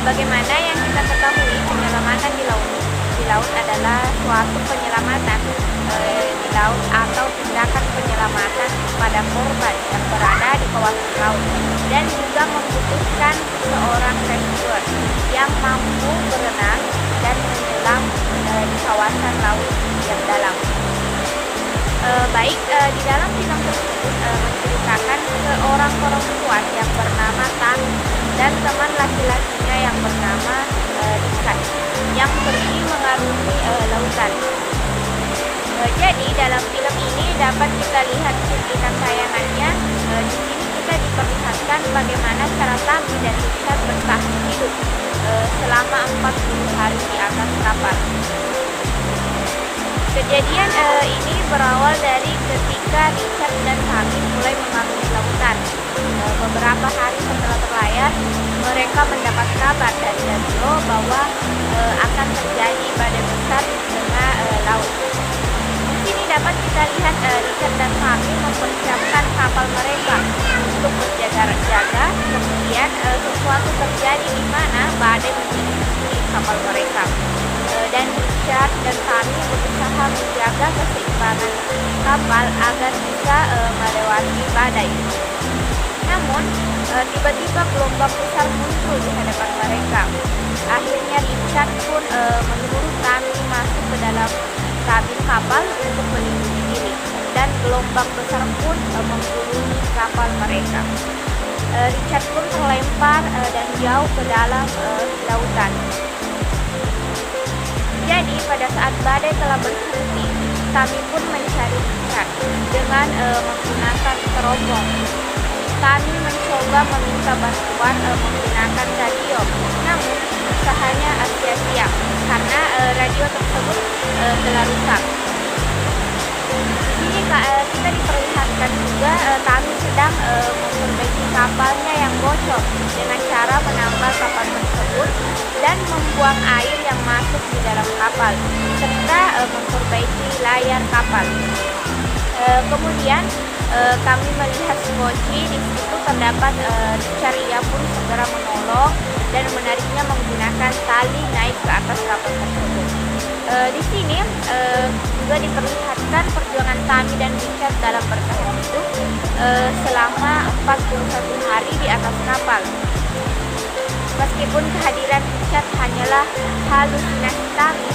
Sebagaimana yang kita ketahui, penyelamatan di laut adalah suatu penyelamatan di laut atau tindakan penyelamatan pada korban yang berada di kawasan laut dan juga membutuhkan seorang rescuer yang mampu berenang dan menyelam di kawasan laut yang dalam. Di dalam film tersebut menceritakan seorang perempuan yang bernama Tami dan teman laki-lakinya yang bernama Richard yang pergi mengarungi lautan. Jadi dalam film ini dapat kita lihat cuplikan tayangannya. Di sini kita diperlihatkan bagaimana cara Tami dan Richard bertahan hidup selama 40 hari di atas kapal. Kejadian ini berawal dari ketika Richard dan Tami mulai mengarungi lautan. Beberapa hari setelah berlayar, mereka mendapat kabar dari radio bahwa akan terjadi badai besar di tengah laut. Di sini dapat kita lihat Richard dan Tami mempersiapkan kapal mereka untuk berjaga-jaga. Kemudian sesuatu terjadi di mana badai menyelimuti kapal mereka. Dan Richard dan Tami berusaha menjaga keseimbangan kapal agar bisa melewati badai. Namun, tiba-tiba gelombang besar muncul di hadapan mereka. Akhirnya Richard pun menyuruh Tami masuk ke dalam kabin kapal untuk melindungi diri. Dan gelombang besar pun menggulungi kapal mereka. Richard pun terlempar dan jauh ke dalam lautan. Jadi pada saat badai telah berhenti, Tami pun mencari Richard dengan menggunakan teropong. Tami mencoba meminta bantuan menggunakan radio, namun usahanya sia-sia karena radio tersebut telah rusak. Di sini kita diperlihatkan juga Tami sedang memperbaiki kapalnya yang bocor dengan cara menambal kapal tersebut dan membuang air yang masuk di dalam kapal serta memperbaiki layar kapal. Kemudian kami melihat Skoci. Di situ terdapat Richard. Ia pun segera menolong dan menariknya menggunakan tali naik ke atas kapal tersebut. Di sini juga diperlihatkan perjuangan Tami dan Richard dalam bertahan hidup selama 41 hari di atas kapal. Meskipun kehadiran Richard hanyalah halusinasi Tami,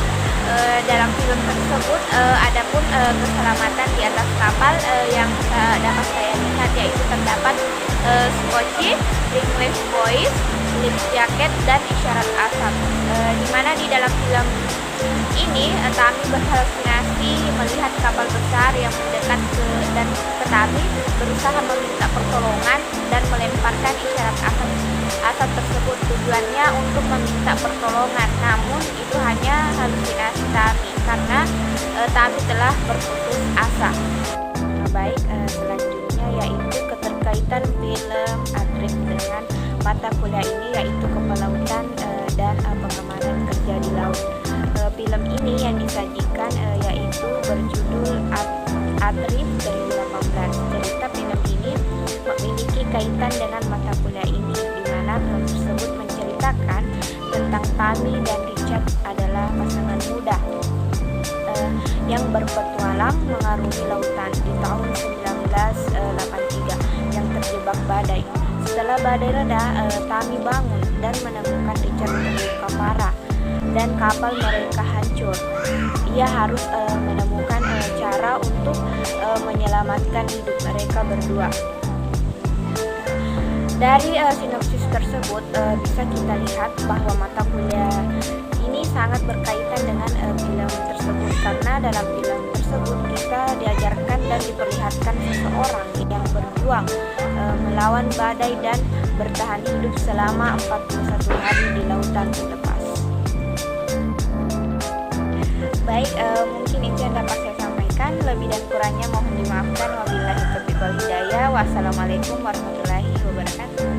dalam film tersebut adapun keselamatan di atas kapal yang dapat saya lihat yaitu terdapat Skoci, ringlace buoys, life jacket, dan isyarat asap. Di mana di dalam film ini Tami berhalusinasi melihat kapal besar yang mendekat ke Tami, berusaha meminta pertolongan dan melemparkan isyarat asap tersebut. Tujuannya untuk meminta pertolongan, namun itu hanya halusinasi Tami karena Tami telah berputus asa. Selanjutnya yaitu keterkaitan film Adrift dengan mata kuliah ini yaitu kepelautan dan pengamanan kerja di laut. Film ini yang disajikan yaitu berjudul Adrift 2018. Cerita film ini memiliki kaitan dengan mata kuliah ini, di mana film tersebut menceritakan tentang Tami dan Richard adalah pasangan muda yang berpetualang mengarungi lautan di tahun 1983 yang terjebak badai. Setelah badai reda, Tami bangun dan menemukan Richard terluka parah dan kapal mereka hancur. Ia harus menemukan cara untuk menyelamatkan hidup mereka berdua. Dari sinopsis tersebut bisa kita lihat bahwa mata kuliah ini sangat berkaitan dengan film tersebut, karena dalam film tersebut kita diajarkan dan diperlihatkan seseorang yang berjuang melawan badai dan bertahan hidup selama 41 hari di lautan lepas. Mungkin itu yang dapat saya sampaikan. Lebih dan kurangnya mohon dimaafkan. Wabillahi taufiq wal hidayah. Wassalamualaikum warahmatullahi wabarakatuh.